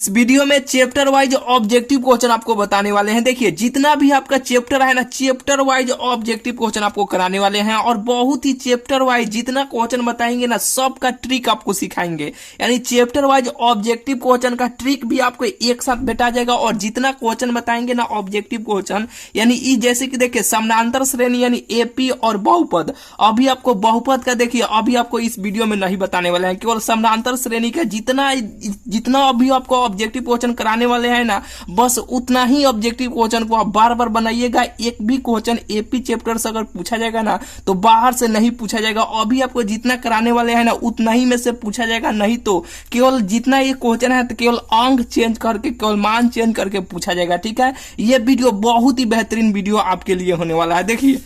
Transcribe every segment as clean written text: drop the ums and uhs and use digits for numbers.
इस वीडियो में chapter wise objective question आपको बताने वाले हैं। देखिए जितना भी आपका चैप्टर है ना, चैप्टर वाइज ऑब्जेक्टिव क्वेश्चन आपको कराने वाले हैं और बहुत ही चैप्टर वाइज जितना क्वेश्चन बताएंगे ना सबका ट्रिक आपको सिखाएंगे। यानी चैप्टर वाइज ऑब्जेक्टिव क्वेश्चन का ट्रिक भी आपको एक साथ भेटा जाएगा और जितना क्वेश्चन बताएंगे ना ऑब्जेक्टिव क्वेश्चन यानी जैसे कि देखिए समानांतर श्रेणी यानी एपी और बहुपद। अभी आपको बहुपद का देखिए अभी आपको इस वीडियो में नहीं बताने वाले हैं, केवल समानांतर श्रेणी का जितना अभी आपको ऑब्जेक्टिव क्वेश्चन कराने वाले हैं ना बस उतना ही ऑब्जेक्टिव क्वेश्चन को आप बार बार बनाइएगा। एक भी क्वेश्चन एपी चैप्टर से अगर पूछा जाएगा ना तो बाहर से नहीं पूछा जाएगा। अभी आपको जितना कराने वाले हैं ना उतना ही में से पूछा जाएगा, नहीं तो केवल जितना ये क्वेश्चन है तो केवल अंक चेंज करके केवल मान चेंज करके पूछा जाएगा। ठीक है, ये वीडियो बहुत ही बेहतरीन वीडियो आपके लिए होने वाला है। देखिए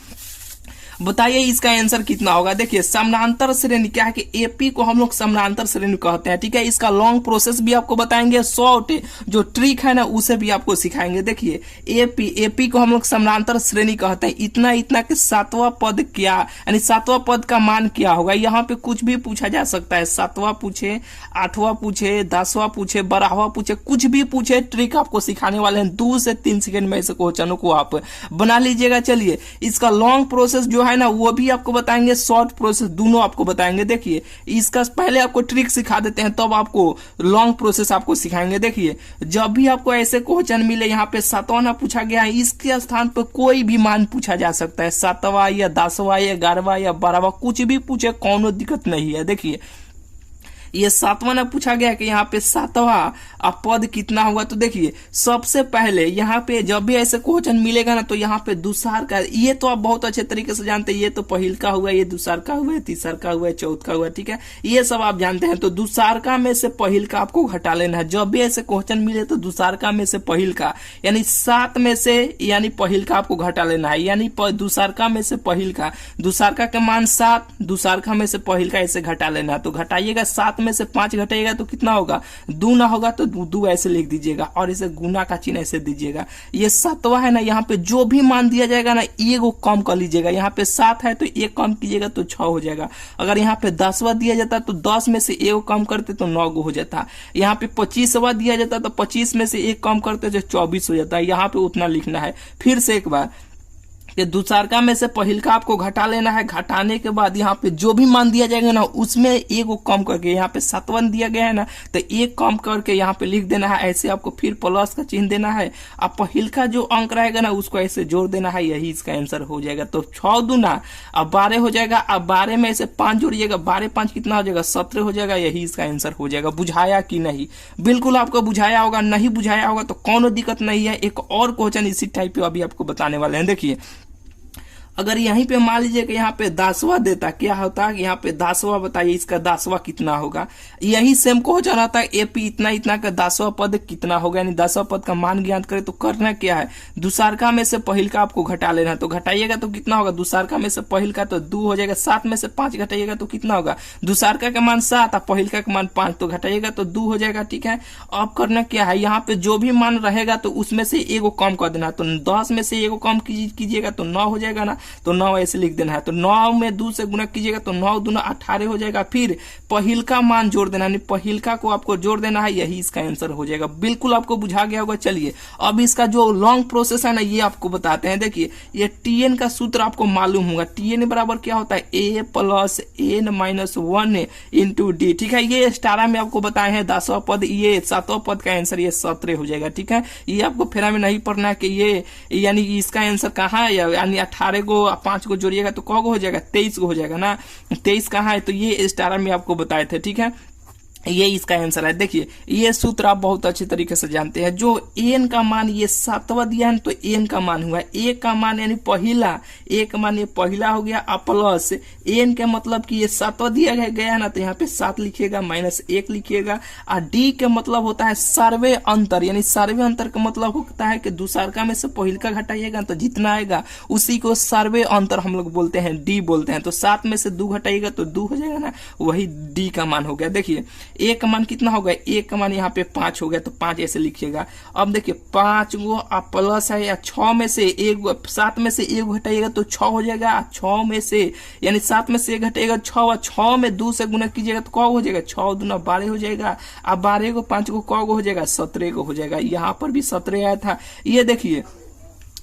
बताइए इसका आंसर कितना होगा। देखिए समानांतर श्रेणी क्या है कि एपी को हम लोग समानांतर श्रेणी कहते हैं। ठीक है, इसका लॉन्ग प्रोसेस भी आपको बताएंगे, शॉर्ट जो ट्रिक है ना उसे भी आपको सिखाएंगे। देखिए एपी को हम लोग समानांतर श्रेणी कहते हैं। इतना इतना के सातवां पद क्या यानी सातवां पद का मान क्या होगा, यहाँ पे कुछ भी पूछा जा सकता है। सातवां पूछे, आठवां पूछे, 10वां पूछे, 12वां पूछे, कुछ भी पूछे, ट्रिक आपको सिखाने वाले हैं। 2 से 3 सेकंड में ऐसे क्वेश्चनों को आप बना लीजिएगा। चलिए इसका लॉन्ग प्रोसेस जो है ना वो भी आपको बताएंगे, शॉर्ट प्रोसेस दोनों आपको बताएंगे। देखिए इसका पहले आपको ट्रिक सिखा देते हैं तब आपको लॉन्ग प्रोसेस आपको सिखाएंगे। देखिए जब भी आपको ऐसे क्वेश्चन मिले यहाँ पे 7वां पूछा गया है, इसके स्थान पर कोई भी मान पूछा जा सकता है, 7वां या 10वां या 11वां या 12वां, कुछ भी पूछे, कोनो दिक्कत नहीं है। देखिए ये 7वां ना पूछा गया कि यहाँ पे 7वां पद कितना होगा। तो देखिए सबसे पहले यहाँ पे जब भी ऐसे क्वेश्चन मिलेगा ना तो यहाँ पे दूसर का, ये तो आप बहुत अच्छे तरीके से जानते हैं, ये तो पहिल का हुआ, ये दूसर का हुआ, तीसर का हुआ, चौथ का हुआ। ठीक है, ये सब आप जानते हैं। तो दूसर का में से पहिल का आपको घटा लेना है। जब भी ऐसे क्वेश्चन मिले तो दूसर का में से पहिल का यानी 7 में से यानी पहिल का आपको घटा लेना है। यानी दूसर का में से पहिल का, दूसर का मान 7, दूसर का में से पहिल का ऐसे घटा लेना है। तो घटाइएगा, 7 में से 5 घटाइएगा तो कितना होगा, 2 ना होगा तो 2 ऐसे लिख दीजिएगा और इसे गुना का चिन्ह ऐसे दीजिएगा। ये 7वां है ना, यहाँ पे जो भी मान दिया जाएगा ना एगो कम कर लीजिएगा। यहाँ पे 7 है तो 1 कम कीजिएगा तो 6 हो जाएगा। अगर यहाँ पे 10वां दिया जाता तो 10 में से 1 कम करते तो 9 हो जाता। यहाँ पे 25वां दिया जाता तो 25 में से 1 कम करते तो 24 हो जाता है। यहाँ पे उतना लिखना है। फिर से एक बार कि दूसरका में से पहिलका आपको घटा लेना है। घटाने के बाद यहाँ पे जो भी मान दिया जाएगा ना उसमें 1 कम करके, यहाँ पे 7वां दिया गया है ना तो 1 कम करके यहाँ पे लिख देना है। ऐसे आपको फिर प्लस का चिन्ह देना है। अब पहिलका जो अंक रहेगा ना उसको ऐसे जोड़ देना है, यही इसका आंसर हो जाएगा। तो 6 दूना अब 12 हो जाएगा। अब 12 में से 5 जोड़िएगा, 12 5 कितना हो जाएगा, 17 हो जाएगा। यही इसका आंसर हो जाएगा। बुझाया कि नहीं? बिल्कुल आपको बुझाया होगा। नहीं बुझाया होगा तो कोनो दिक्कत नहीं है। एक और क्वेश्चन इसी टाइप पे अभी आपको बताने वाले हैं। देखिए अगर यहीं पे मान लीजिए कि यहाँ पे 10वां देता, क्या होता है, यहाँ पे 10वां बताइए इसका 10वां कितना होगा। यही सेम क्वेश्चन आता है एपी इतना इतना का 10वां पद कितना होगा, यानी 10वां पद का मान ज्ञात करें तो करना क्या है, दूसरका में से पहिलका आपको घटा लेना है। तो घटाइएगा तो कितना होगा, दूसरका में से पहिलका तो 2 हो जाएगा। 7 में से 5 घटाइएगा तो कितना होगा, दूसरका का मान 7 और पहिलका का मान 5, तो घटाइएगा तो 2 हो जाएगा। ठीक है, अब करना क्या है, यहाँ पे जो भी मान रहेगा तो उसमें से 1 कम कर देना। तो 10 में से 1 कम कीजिएगा तो 9 हो जाएगा ना, तो 9 ऐसे लिख देना है। तो 9 में 2 से गुना कीजिएगा तो 9 दूना 18 हो जाएगा। फिर पहिलका मान जोड़ देना, यानी पहिलका को आपको जोड़ देना है, यही इसका आंसर हो जाएगा। बिल्कुल आपको बुझा गया होगा। चलिए अब इसका जो लॉन्ग प्रोसेस है ना ये आपको बताते हैं। देखिए ये टीएन का सूत्र आपको मालूम होगा। टीएन बराबर क्या होता है, a + n-1 इंटू डी। ठीक है, ये स्टारा में आपको बताए हैं 10वां पद, ये 7वां पद का आंसर ये 17 हो जाएगा। ठीक है, ये आपको फेरा में नहीं पढ़ना है कि ये यानी इसका आंसर कहाँ है, यानी 18 को 5 को जोड़िएगा तो कौ हो जाएगा, 23 हो जाएगा ना। 23 कहाँ है, तो ये स्टारा में आपको बताए थे। ठीक है, ये इसका आंसर है। देखिए ये सूत्र आप बहुत अच्छे तरीके से जानते हैं। जो एन का मान ये 7वां दिया है तो एन का मान हुआ, ए का मान यानी पहिला, ए का मान ये पहिला हो गया, प्लस एन के मतलब कि ये 7वां दिया गया है ना तो यहाँ पे 7 लिखिएगा, -1 लिखिएगा। और डी के मतलब होता है सर्वे अंतर, यानी सर्वे अंतर का मतलब होता है कि दूसरका में से पहिलका घटाइएगा तो जितना आएगा उसी को सर्वे अंतर हम लोग बोलते हैं, डी बोलते हैं। तो 7 में से 2 घटाइएगा तो 2 हो जाएगा ना, वही डी का मान हो गया। देखिए ए का मान कितना होगा, ए का मान यहाँ पे 5 हो गया तो 5 ऐसे लिखिएगा। अब देखिए 5 गो प्लस है या 6 में से एक, 7 में से 1 घटाइएगा तो 6 हो जाएगा। 6 में से यानी 7 में से 1 घटाइएगा 6, और 6 में 2 से गुना कीजिएगा तो कौ हो जाएगा, 6 दूना 12 हो जाएगा। अब 12 को 5 को कौ हो जाएगा, 17 को हो जाएगा। यहाँ पर भी 17 आया था। ये देखिए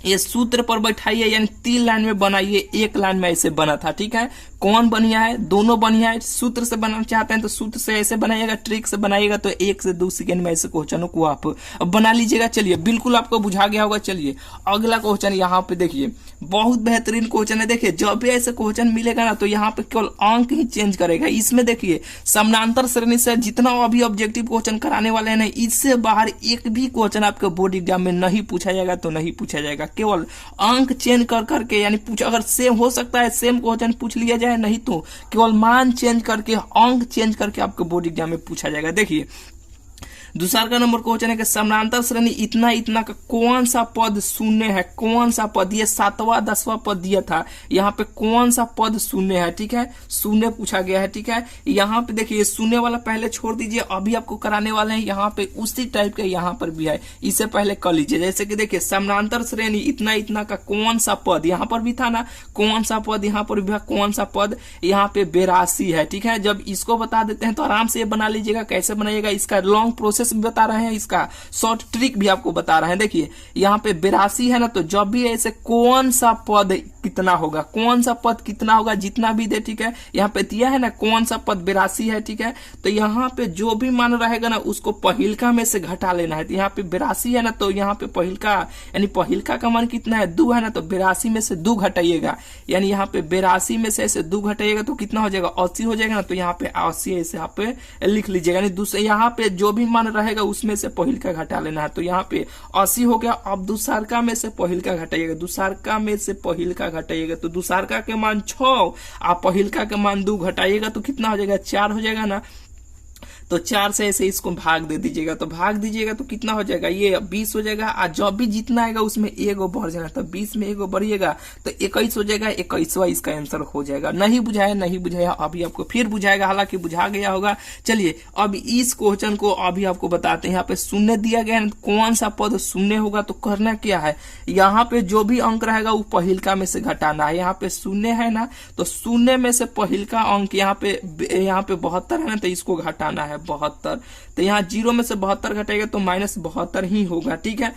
ये सूत्र पर बैठाइए यानी 3 लाइन में बनाइए, 1 लाइन में ऐसे बना था। ठीक है, कौन बढ़िया है, दोनों बढ़िया है। सूत्र से बनाना चाहते हैं तो सूत्र से ऐसे बनाइएगा, ट्रिक से बनाइएगा तो 1 से 2 सेकंड में ऐसे क्वेश्चनों को आप बना लीजिएगा। चलिए बिल्कुल आपको बुझा गया होगा। चलिए अगला क्वेश्चन यहाँ पे देखिए, बहुत बेहतरीन क्वेश्चन है। देखिए जब भी ऐसे क्वेश्चन मिलेगा ना तो यहाँ पे केवल अंक ही चेंज करेगा। इसमें देखिए समानांतर श्रेणी से जितना अभी ऑब्जेक्टिव क्वेश्चन कराने वाले हैं, इससे बाहर एक भी क्वेश्चन आपके बोर्ड एग्जाम में नहीं पूछा जाएगा तो नहीं पूछा जाएगा। केवल अंक चेंज कर करके यानी अगर सेम हो सकता है सेम क्वेश्चन पूछ लिया जाए, नहीं तो केवल मान चेंज करके अंक चेंज करके आपको बोर्ड एग्जाम में पूछा जाएगा। देखिए दूसरा का नंबर क्वेश्चन है कि समानांतर श्रेणी इतना इतना का कौन सा पद शून्य है, कौन सा पद, ये 7वां 10वां पद दिया था, यहाँ पे कौन सा पद शून्य है। ठीक है, शून्य पूछा गया है। ठीक है, यहाँ पे देखिए शून्य वाला पहले छोड़ दीजिए, अभी आपको कराने वाले हैं यहाँ पे उसी टाइप का यहाँ पर भी है, इसे पहले कर लीजिए। जैसे कि देखिए समानांतर श्रेणी इतना इतना का कौन सा पद, यहाँ पर भी था ना कौन सा पद, यहाँ पर भी कौन सा पद, यहाँ पे 82 है। ठीक है, जब इसको बता देते हैं तो आराम से ये बना लीजिएगा। कैसे बनाइएगा इसका लॉन्ग प्रोसेस भी बता रहे हैं, इसका शॉर्ट ट्रिक भी आपको बता रहे हैं। देखिए यहाँ पे 82 है ना, तो जब भी ऐसे कौन सा पद कितना होगा, कौन सा पद कितना होगा, जितना भी दे। ठीक है, यहाँ पे दिया है ना कौन सा पद 82 है। ठीक है, तो यहाँ पे जो भी मान रहेगा ना उसको पहिलका में से घटा लेना है। तो यहाँ पे 82 है ना, तो यहाँ पे पहिलका यानी पहिलका का मान कितना है, 2 है ना, तो 82 में से 2 घटाइएगा, यानी यहाँ पे 82 में से ऐसे 2 घटाइएगा तो कितना हो जाएगा, 80 हो जाएगा ना। तो यहाँ पे 80 ऐसे यहाँ पे लिख लीजिएगा, यानी दूसरे यहाँ पे जो भी मान रहेगा उसमें से पहिलका घटा लेना है। तो यहाँ पे 80 हो गया। अब दूसरका में से पहिलका घटाइएगा, दूसरका में से पहिलका घटाइएगा तो दूसरका के मान 6, आप पहिलका के मान 2 घटाइएगा तो कितना हो जाएगा, 4 हो जाएगा ना। तो 4 से ऐसे इसको भाग दे दीजिएगा, तो भाग दीजिएगा तो कितना हो जाएगा, ये 20 हो जाएगा। और जब भी जितना आएगा उसमें एगो बढ़ जाएगा, तो 20 में एगो बढ़िएगा तो 21 हो जाएगा। 21वां इसका आंसर हो जाएगा। नहीं बुझाया, नहीं बुझाया, अभी आपको फिर बुझाएगा, हालांकि बुझा गया होगा। चलिए अब इस क्वेश्चन को अभी आपको बताते हैं। यहाँ पे शून्य दिया गया है, कौन सा पद शून्य होगा, तो करना क्या है, यहाँ पे जो भी अंक रहेगा वो पहिलका में से घटाना है। यहाँ पे शून्य है ना, तो शून्य में से पहिलका अंक यहाँ पे 72 है ना, तो इसको घटाना है 72। तो यहाँ 0 में से 72 घटेगा तो -72 ही होगा। ठीक है,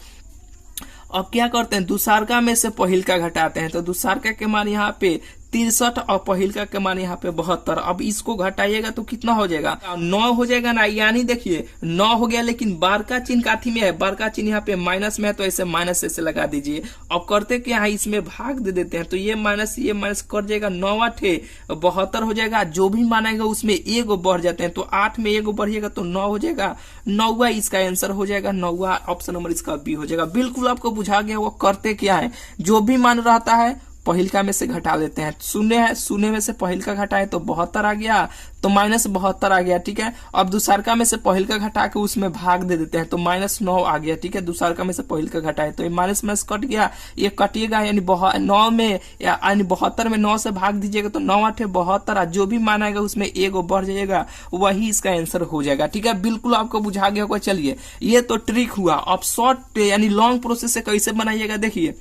अब क्या करते हैं, दूसरका में से पहिलका घटाते हैं। तो दूसरका के मान यहाँ पे 63 और पहिलका के मान यहाँ पे 72। अब इसको घटाइएगा तो कितना हो जाएगा, 9 हो जाएगा ना। यानी देखिए 9 हो गया, लेकिन बार का चिन्ह काथी में है, बार का चिन्ह यहाँ पे माइनस में है, तो ऐसे माइनस ऐसे लगा दीजिए। अब करते क्या है, इसमें भाग दे देते हैं, तो ये माइनस कर जाएगा, 9 8 72 हो जाएगा। जो भी मानेगा उसमें एगो बढ़ जाते हैं, तो 8 में एगो बढ़िएगा तो 9 हो जाएगा। 9वां इसका आंसर हो जाएगा, 9वां ऑप्शन नंबर इसका बी हो जाएगा। बिल्कुल आपको बुझा गया। वो करते क्या है, जो भी मान रहता है पहिलका में से घटा लेते हैं। शून्य है, शून्य में से पहिलका घटाए तो 72 आ गया, तो -72 आ गया। ठीक है, अब दूसरका में से पहिलका घटा के उसमें भाग दे देते हैं, तो -9 आ गया। ठीक है, दूसरका में से पहिलका घटाए तो ये माइनस कट गया, ये कटिएगा, यानी 9 में यानी 72 में 9 से भाग दीजिएगा तो 9 8 72। जो भी मानेगा उसमें एगो बढ़ जाएगा, वही इसका आंसर हो जाएगा। ठीक है, बिल्कुल आपको बुझा गया होगा। चलिए ये तो ट्रिक हुआ। अब शॉर्ट यानी लॉन्ग प्रोसेस से कैसे बनाइएगा, देखिए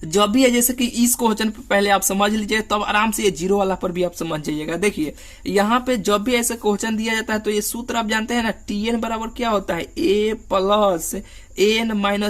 जब भी है, जैसे कि इस क्वेश्चन पे पहले आप समझ लीजिए, तब आराम से ये 0 वाला पर भी आप समझ जाइएगा। देखिए यहाँ पे जब भी ऐसे क्वेश्चन दिया जाता है तो ये सूत्र आप जानते हैं ना, TN बराबर क्या होता है, A + N - 1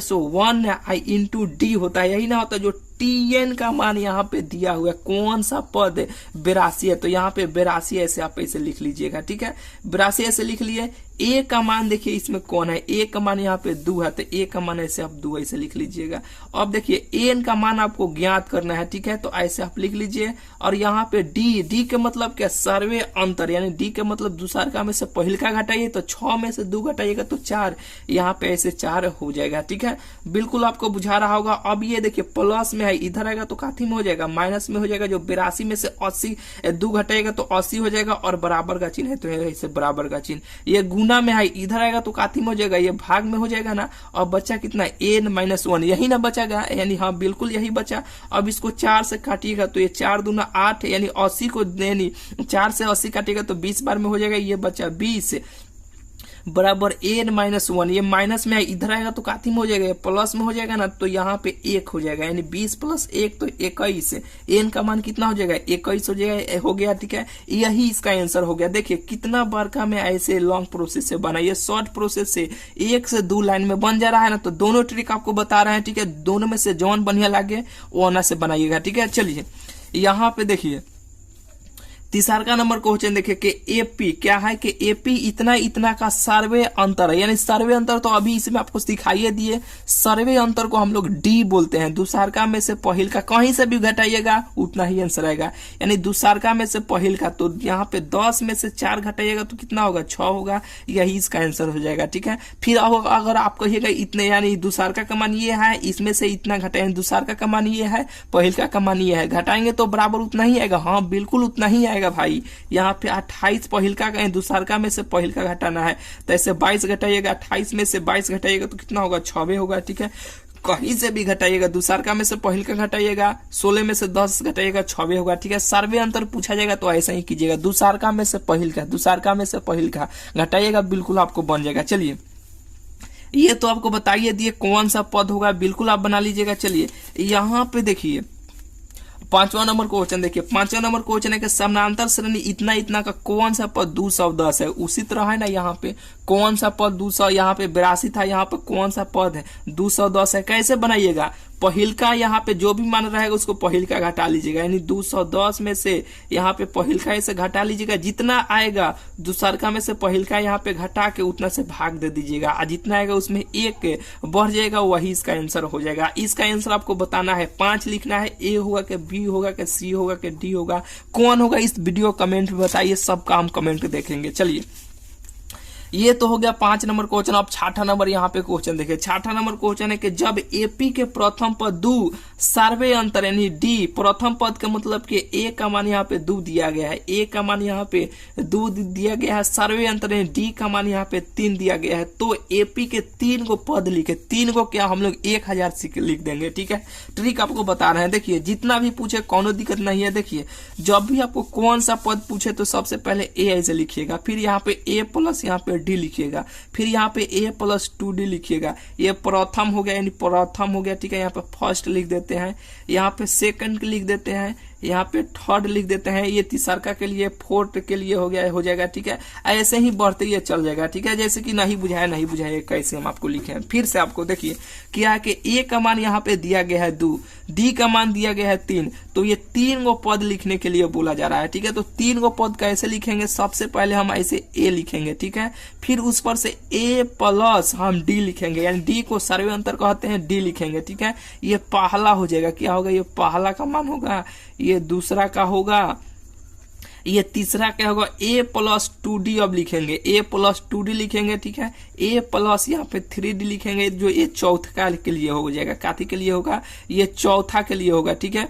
× D होता है। यही ना होता है जो TN का मान यहाँ पे दिया हुआ है, कौन सा पद 82 है, तो यहाँ पे 82 ऐसे आप ऐसे लिख लीजिएगा। ठीक है, 82 ऐसे लिख लिए। A का मान देखिए इसमें कौन है, A का मान यहाँ पे 2 है, तो A का मान ऐसे आप 2 ऐसे लिख लीजिएगा। अब देखिए N का मान आपको ज्ञात करना है। ठीक है, तो ऐसे आप लिख लीजिए। और यहाँ पे D के मतलब क्या, सर्वे अंतर, यानी D के मतलब दूसरका में से पहिलका घटाइए, तो 6 में से 2 घटाइएगा तो 4, यहाँ पे ऐसे 4 हो जाएगा। ठीक है, बिल्कुल आपको बुझा रहा होगा। अब ये देखिए प्लस में है, इधर आएगा तो काथी में हो जाएगा, माइनस में हो जाएगा। जो 82 में से 80 2 घटाएगा तो 80 हो जाएगा, और बराबर का चिन्ह है तो ऐसे बराबर का चिन्ह। ये गुना गुना में है, इधर आएगा तो काती में हो जाएगा, ये भाग में हो जाएगा ना। और बचा कितना, n-1, यही ना बचागा, यानी हाँ बिल्कुल यही बचा। अब इसको 4 से काटिएगा तो ये 4 दूना 8, यानी 80 को, यानी 4 से 80 काटिएगा तो 20 बार में हो जाएगा, ये बचा 20 बराबर n-1। ये माइनस में है, इधर आएगा तो काती में हो जाएगा, प्लस में हो जाएगा ना, तो यहाँ पे 1 हो जाएगा, यानी 20 + 1 तो 21। n का मान कितना हो जाएगा, 21 हो जाएगा, हो गया। ठीक है, यही इसका आंसर हो गया। देखिए कितना बार का मैं ऐसे लॉन्ग प्रोसेस से बना, ये शॉर्ट प्रोसेस से 1 से 2 लाइन में बन जा रहा है ना। तो दोनों ट्रिक आपको बता रहे हैं। ठीक है, दोनों में से जौन बढ़िया लगे वो आना से बनाइएगा। ठीक है, चलिए यहाँ पे देखिए तीसरा का नंबर क्वेश्चन देखिए कि एपी क्या है, कि एपी इतना इतना का सर्वे अंतर है, यानी सर्वे अंतर तो अभी इसमें आपको सिखाइए दिए। सर्वे अंतर को हम लोग डी बोलते हैं। दूसरका में से पहिल का कहीं से भी घटाइएगा उतना ही आंसर आएगा, यानी दूसरका में से पहिल का, तो यहाँ पे 10 में से 4 घटाइएगा तो कितना होगा, 6 होगा, यही इसका आंसर हो जाएगा। ठीक है, फिर अगर आप कहिएगा इतने, यानी दूसरका का मान ये है, इसमें से इतना घटाएंगे, दूसरका का मान ये है, पहिल का मान ये है, घटाएंगे तो बराबर उतना ही आएगा। हाँ बिल्कुल उतना ही आएगा भाई। यहाँ पे 28 पहिल का दूसरका में से पहिल का घटाना है, तो ऐसे 22 घटाइएगा, 28 में से 22 घटाइएगा तो कितना होगा, 6 होगा। ठीक है, कहीं से भी घटाइएगा, दूसरका में से पहिल का घटाइएगा, 16 में से 10 घटाइएगा, 6 होगा। ठीक है, सर्वे अंतर पूछा जाएगा तो ऐसा ही कीजिएगा, दूसरका में से पहिल का, दूसरका में से पहिल का घटाइएगा, बिल्कुल आपको बन जाएगा। चलिए ये तो आपको बताइए दिए कौन सा पद होगा, बिल्कुल आप बना लीजिएगा। चलिए यहाँ पे देखिए 5वां नंबर क्वेश्चन देखिए, 5वां नंबर क्वेश्चन है कि समानांतर श्रेणी इतना इतना का कौन सा पद 210 है। उसी तरह है ना, यहाँ पे कौन सा पद 200, यहाँ पे 82 था, यहाँ पे कौन सा पद है 210 है। कैसे बनाइएगा, पहिल का यहाँ पे जो भी मान रहेगा उसको पहिल का घटा लीजिएगा, यानी 210 में से यहाँ पे पहिल का ऐसे घटा लीजिएगा, जितना आएगा दूसरका में से पहिल का यहाँ पे घटा के उतना से भाग दे दीजिएगा, और जितना आएगा उसमें 1 बढ़ जाएगा, वही इसका आंसर हो जाएगा। इसका आंसर आपको बताना है, 5 लिखना है, ए होगा कि बी होगा कि सी होगा कि डी होगा, कौन होगा इस वीडियो कमेंट में बताइए, सबका हम कमेंट देखेंगे। चलिए ये तो हो गया 5 नंबर क्वेश्चन। अब 6ठा नंबर यहाँ पे क्वेश्चन देखिए, 6ठा नंबर क्वेश्चन है कि जब एपी के प्रथम पद 2 सर्वे अंतर यानी डी, प्रथम पद का मतलब कि ए का मान यहाँ पे 2 दिया गया है, ए का मान यहाँ पे 2 दिया गया है, सर्वे अंतर यानी डी का मान यहाँ पे 3 दिया गया है। तो एपी के 3 को पद लिखे, 3 को क्या हम लोग 1000 से लिख देंगे। ठीक है, ट्रिक आपको बता रहे हैं। देखिए जितना भी पूछे कोनो दिक्कत नहीं है। देखिए जब भी आपको कौन सा पद पूछे तो सबसे पहले ए ऐसे लिखिएगा, फिर यहाँ पे ए प्लस यहाँ पे डी लिखिएगा, फिर यहाँ पे a + 2d लिखिएगा। ये प्रथम हो गया, यानी प्रथम हो गया। ठीक है, यहाँ पे फर्स्ट लिख देते हैं, यहाँ पे सेकंड लिख देते हैं, यहाँ पे थर्ड लिख देते हैं, ये तीसरा के लिए, फोर्थ के लिए हो गया, हो जाएगा। ठीक है, ऐसे ही बढ़ते ये चल जाएगा। ठीक है, जैसे कि नहीं बुझाया कैसे हम आपको लिखे हैं। फिर से आपको देखिए क्या है कि ए का मान यहाँ पे दिया गया है 2, डी का मान दिया गया है 3, तो ये 3 को पद लिखने के लिए बोला जा रहा है। ठीक है, तो 3 को पद कैसे लिखेंगे, सबसे पहले हम ऐसे ए लिखेंगे। ठीक है, फिर उस पर से ए प्लस हम डी लिखेंगे, यानी डी को सर्वे अंतर कहते हैं, डी लिखेंगे। ठीक है, ये पहला हो जाएगा, क्या होगा, ये पहला का मान होगा, ये दूसरा का होगा, ये तीसरा क्या होगा, a + 2d अब लिखेंगे, a + 2d लिखेंगे। ठीक है, a प्लस यहाँ पे 3d लिखेंगे, जो ये चौथा के लिए हो जाएगा, काती के लिए होगा, ये चौथा के लिए होगा। ठीक है,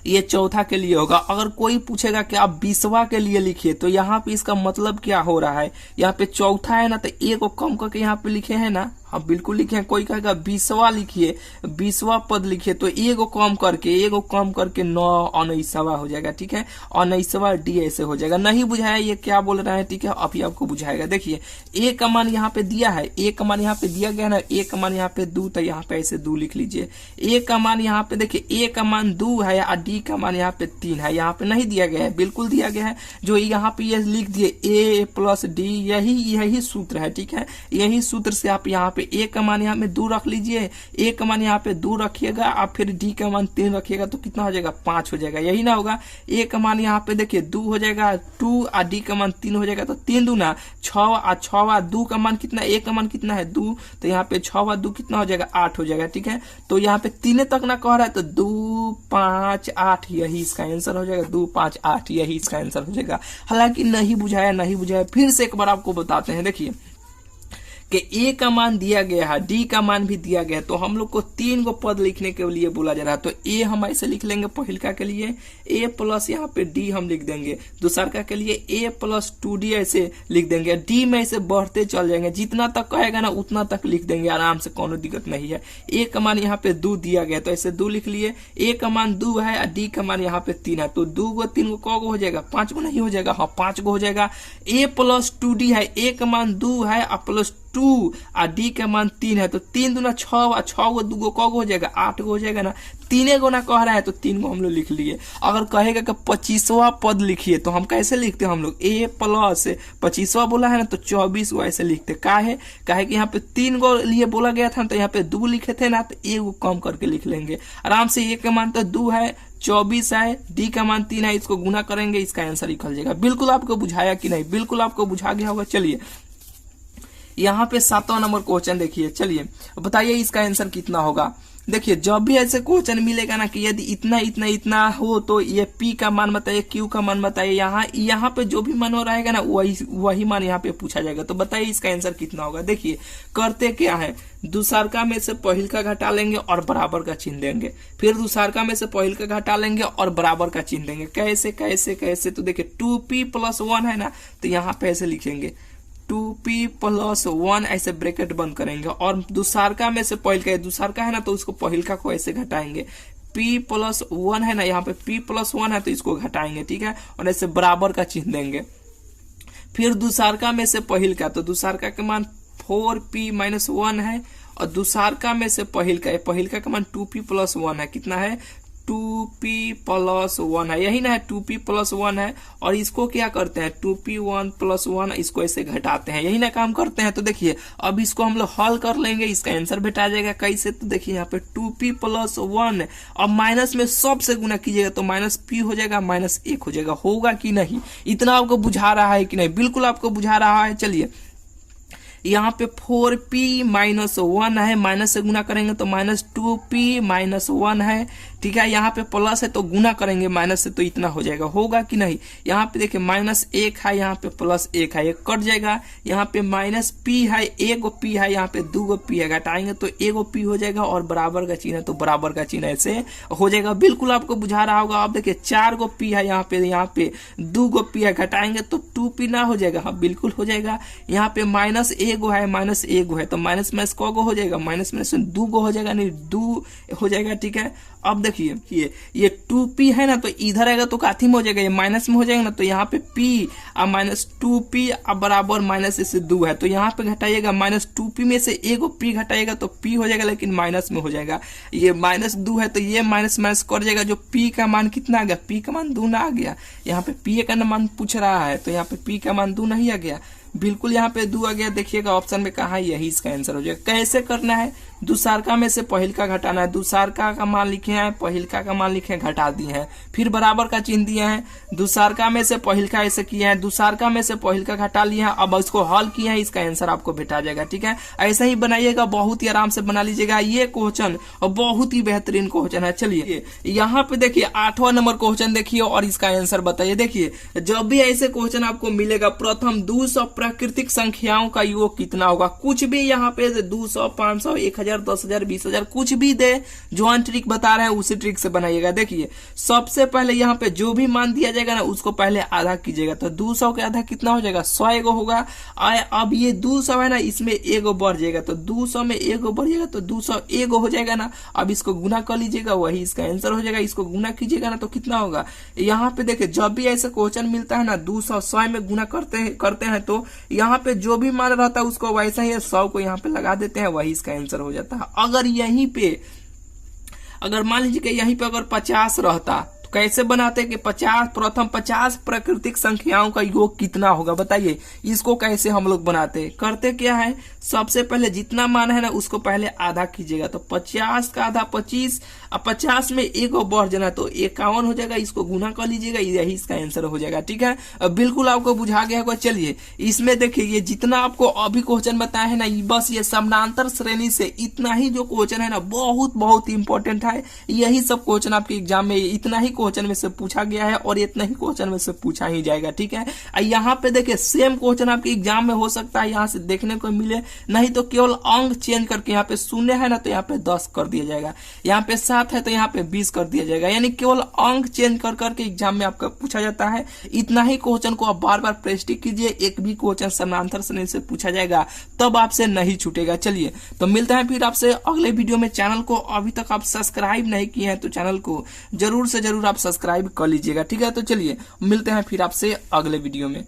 ये चौथा के लिए होगा। अगर कोई पूछेगा कि आप 20वां के लिए लिखिए, तो यहाँ पे इसका मतलब क्या हो रहा है, यहाँ पे चौथा है ना, तो ए को कम करके यहाँ पे लिखे हैं ना, हाँ बिल्कुल लिखे हैं। कोई कहेगा 20वां लिखिए, 20वां पद लिखिए, तो ए को कम करके 9 19वां हो जाएगा। ठीक है, 19वां डी ऐसे हो जाएगा। नहीं बुझाया ये क्या बोल रहा है। ठीक है, अभी आपको बुझाएगा। देखिए ए का मान यहाँ पे दिया है, ए का मान यहाँ पे दिया गया ना, ए का मान यहाँ पे 2, तो यहाँ पे ऐसे 2 लिख लीजिए। ए का मान यहाँ पे देखिए, ए का मान 2 है और डी का मान यहाँ पे 3 है, यहाँ पे नहीं दिया गया है, बिल्कुल दिया गया है। जो यहाँ पे ये लिख दिए a + d, यही सूत्र है। ठीक है, यही सूत्र से आप यहाँ पे ए का मान यहाँ में 2 रख लीजिए, ए का मान यहाँ पे 2 रखिएगा, और फिर डी का मान 3 रखिएगा, तो कितना हो जाएगा, 5 हो जाएगा। यही ना होगा, ए का मान यहाँ पे देखिए 2 हो जाएगा, 2 और डी का मान 3 हो जाएगा, तो 3 दूना 6 और 6 2 का मान कितना, ए का मान कितना है 2, तो यहाँ पे 6 2 कितना हो जाएगा, 8 हो जाएगा। ठीक है, तो यहाँ पे 3 तक ना कह रहा है, तो 2 5 8 यही इसका आंसर हो जाएगा, 2 5 8 यही इसका आंसर हो जाएगा। हालांकि नहीं बुझाया, फिर से एक बार आपको बताते हैं। देखिए कि ए का मान दिया गया है, डी का मान भी दिया गया है, तो हम लोग को 3 गो पद लिखने के लिए बोला जा रहा है। तो ए हम ऐसे लिख लेंगे पहिलका के लिए ए प्लस यहाँ पे डी हम लिख देंगे, दूसरका के लिए ए प्लस 2d ऐसे लिख देंगे, डी में ऐसे बढ़ते चल जाएंगे, जितना तक कहेगा ना उतना तक लिख देंगे आराम से, कोनो दिक्कत नहीं है। ए का मान यहाँ पे 2 दिया गया तो ऐसे 2 लिख लिए, ए का मान 2 है और डी का मान यहाँ पे 3 है, तो 2 गो 3 गो कौ हो जाएगा, 5 गो नहीं हो जाएगा, हाँ 5 गो हो जाएगा। ए प्लस 2d है, ए का मान 2 है और प्लस 2 और डी का मान 3 है, तो 3 दूना 6 और 6 गो 2 गो कौ हो जाएगा, 8 गो हो जाएगा ना, 3 गो ना कह रहा है तो 3 गो हम लोग लिख लिए। अगर कहेगा कि 25वां पद लिखिए तो हम कैसे लिखते हैं, हम लोग ए प्लस 25वां बोला है ना तो 24 गो ऐसे लिखते, काहे कि यहाँ पे 3 गो लिए बोला गया था तो यहाँ पे 2 लिखे थे ना, तो 1 गो कम करके लिख लेंगे आराम से। ए का मान तो 2 है, 24 है, डी का मान 3 है, इसको गुना करेंगे, इसका आंसर निकल जाएगा। बिल्कुल आपको बुझाया कि नहीं, बिल्कुल आपको बुझा गया होगा। चलिए यहाँ पे 7वां नंबर क्वेश्चन देखिए, चलिए बताइए इसका आंसर कितना होगा। देखिए जब भी ऐसे क्वेश्चन मिलेगा ना कि यदि इतना इतना इतना हो तो ये पी का मान बताइए, क्यू का मान बताइए, यहाँ पे जो भी मान हो रहेगा ना वही मान यहाँ पे पूछा जाएगा। तो बताइए इसका आंसर कितना होगा। देखिए करते क्या है, दूसरका में से पहिलका घटा लेंगे और बराबर का चिन्ह देंगे, फिर दूसरका में से पहिलका घटा लेंगे और बराबर का चिन्ह देंगे। कैसे कैसे कैसे, तो देखिए 2p + 1 है ना, तो यहाँ पे ऐसे लिखेंगे 2p + 1 ऐसे ब्रैकेट बंद करेंगे, और दूसरका में से पहिलका, दूसरका है ना तो उसको पहिलका को ऐसे घटाएंगे, p + 1 है ना, यहाँ पे p + 1 है तो इसको घटाएंगे, ठीक है, और ऐसे बराबर का चिन्ह देंगे। फिर दूसरका में से पहिलका, तो दूसरका का मान 4p - 1 है, और दूसरका में से पहिलका का मान 2p + 1 है, कितना है 2p + 1 है, यही ना है 2p + 1 है, और इसको क्या करते हैं 2p1 + 1 इसको ऐसे घटाते हैं, यही ना काम करते हैं। तो देखिए अब इसको हम लोग हल कर लेंगे, इसका आंसर बेटा जाएगा कैसे, तो देखिए यहाँ पे 2p + 1 और माइनस में सबसे गुना कीजिएगा तो -p हो जाएगा, -1 हो जाएगा, होगा कि नहीं, इतना आपको बुझा रहा है कि नहीं, बिल्कुल आपको बुझा रहा है। चलिए यहाँ पे 4p - 1 है, माइनस से गुना करेंगे तो -2p - 1 है, ठीक है, यहाँ पे प्लस है तो गुना करेंगे माइनस से तो इतना हो जाएगा, होगा कि नहीं। यहाँ पे देखिए -1 है, यहाँ पे +1 है, ये कट जाएगा, यहाँ पे -p है, 1 गो p है, यहाँ पे 2 गो p है, घटाएंगे तो 1 गो p हो जाएगा, और बराबर का चिन्ह है तो बराबर का चिन्ह ऐसे हो जाएगा। बिल्कुल आपको बुझा रहा होगा। अब देखिए 4 गो p है, यहाँ पे 2 गो p है, घटाएंगे तो 2p ना हो जाएगा, हाँ बिल्कुल हो जाएगा। यहाँ पे -1 गो है, -1 गो है, तो माइनस को गो हो जाएगा, माइनस 2 गो हो जाएगा, नहीं 2 हो जाएगा, ठीक है। अब देखिए ये 2p है ना, तो इधर आएगा तो काथी में हो जाएगा, ये माइनस में हो जाएगा ना, तो यहाँ पे p और -2p अब बराबर -2 है, तो यहाँ पे घटाइएगा -2p में से 1 गो p घटाइएगा तो p हो जाएगा, लेकिन माइनस में हो जाएगा, ये -2 है तो ये माइनस कर जाएगा, जो p का मान कितना आ गया, p का मान 2 ना आ गया, यहाँ पे p का मान पूछ रहा है तो यहाँ पे p का मान 2 नहीं आ गया, बिल्कुल यहाँ पे 2 आ गया। देखिएगा ऑप्शन में कहा है, यही इसका आंसर हो जाएगा। कैसे करना है, दूसरका में से पहिलका घटाना है, दूसरका का मान लिखे हैं, पहिलका का मान लिखे घटा दिए हैं, फिर बराबर का चिन्ह दिए हैं, दूसरका में से पहिलका ऐसे किए हैं, दूसरका में से पहिलका घटा लिए हैं, अब इसको हल किए हैं, इसका आंसर आपको भेटा जाएगा, ठीक है। ऐसे ही बनाइएगा, बहुत ही आराम से बना लीजिएगा ये क्वेश्चन, और बहुत ही बेहतरीन क्वेश्चन है। चलिए यहाँ पे देखिए 8वां नंबर क्वेश्चन देखिए और इसका आंसर बताइए। देखिए जब भी ऐसे क्वेश्चन आपको मिलेगा, प्रथम 200 प्राकृतिक संख्याओं का योग कितना होगा, कुछ भी यहाँ पे 200, 500, 1000, 10,000, 20,000 कुछ भी दे, जो ट्रिक बता रहे हैं उसी ट्रिक से बनाइएगा। देखिए सबसे पहले यहाँ पे जो भी मान दिया जाएगा ना उसको पहले आधा कीजिएगा, तो 200 का आधा कितना हो जाएगा, 100 गो होगा। अब ये 200 है ना, इसमें 1 गो बढ़ जाएगा, तो 200 में 1 गो बढ़ जाएगा तो 201 गो हो जाएगा ना। अब इसको गुना कर लीजिएगा, वही इसका आंसर हो जाएगा। इसको गुना कीजिएगा ना तो कितना होगा, यहाँ पे देखिए जब भी ऐसे क्वेश्चन मिलता है ना 200 100 में गुना करते हैं तो यहाँ पे जो भी मान रहता है उसको वैसा ही 100 को यहाँ पे लगा देते हैं, वही इसका आंसर हो जाता है। अगर यहीं पे अगर मान लीजिए कि यहीं पे अगर 50 रहता तो कैसे बनाते कि 50 प्रथम 50 प्राकृतिक संख्याओं का योग कितना होगा, बताइए इसको कैसे हम लोग बनाते। करते क्या है, सबसे पहले जितना मान है ना उसको पहले आधा कीजिएगा, तो 50 का आधा 25, अब 50 में 1 गो बढ़ जाना तो 51 हो जाएगा, इसको गुना कर लीजिएगा, यही इसका आंसर हो जाएगा, ठीक है। अब बिल्कुल आपको बुझा गया होगा। चलिए इसमें देखिए ये जितना आपको अभी क्वेश्चन बताया है ना, बस ये समानांतर श्रेणी से इतना ही जो क्वेश्चन है ना बहुत बहुत इंपॉर्टेंट है, यही सब क्वेश्चन आपके एग्जाम में इतना ही क्वेश्चन में से पूछा गया है और इतना ही क्वेश्चन में से पूछा ही जाएगा, ठीक है। यहाँ पे देखिए सेम क्वेश्चन आपके एग्जाम में हो सकता है यहाँ से देखने को मिले, नहीं तो केवल अंक चेंज करके यहाँ पे 0 है ना तो यहाँ पे 10 कर दिया जाएगा, यहाँ पे 7 है तो यहाँ पे 20 कर दिया जाएगा, यानी केवल अंक चेंज कर करके एग्जाम में आपका पूछा जाता है। इतना ही क्वेश्चन को आप बार बार प्रैक्टिस कीजिए, एक भी क्वेश्चन समानांतर श्रेणी से पूछा जाएगा तब आपसे नहीं छूटेगा। चलिए तो मिलते हैं फिर आपसे अगले वीडियो में। चैनल को अभी तक आप सब्सक्राइब नहीं किए हैं तो चैनल को जरूर से जरूर आप सब्सक्राइब कर लीजिएगा, ठीक है। तो चलिए मिलते हैं फिर आपसे अगले वीडियो में।